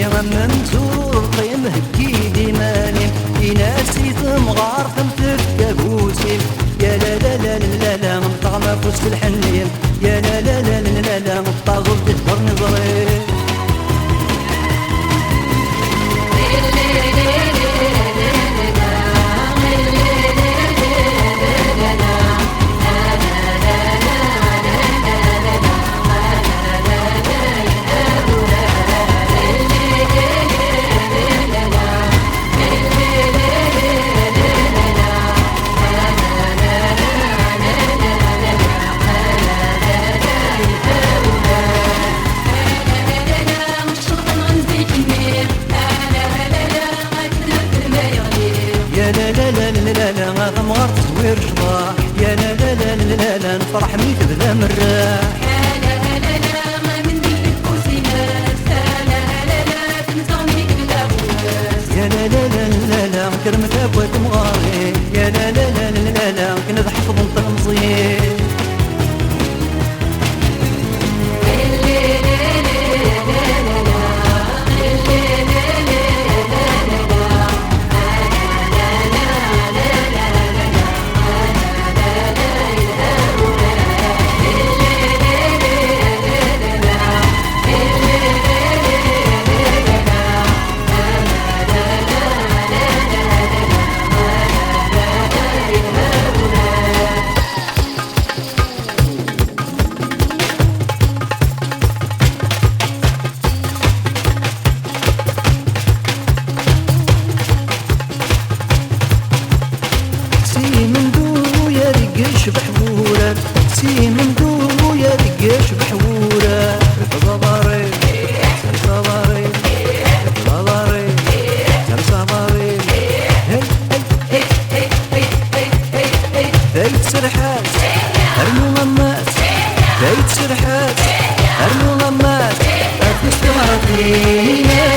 من سرور قيم هكي ماني يناسي ثمغار ثمتك كابوسي يا لا لا لا لا لا نطغى ما فوز في الحنين يا لا لا لا لا لا نطغى تهدر نظري لا ثمغر تزوير شباح يا لا لا لا لا لا نفرح مي تبدا مراح يا لا لا لا ما من ديك كوسيناس لا لا لا تنسوني بلا بواس يا لا لا لا لا كرمت ابوات مغاري يا لا لا لا لا لا كنضحك بنطمزي بحورة سي من دو يا رجاش بحورة صباري صباري صباري صباري فايت سرحات ارمو غمات فايت سرحات ارمو غمات افلس تعرفينا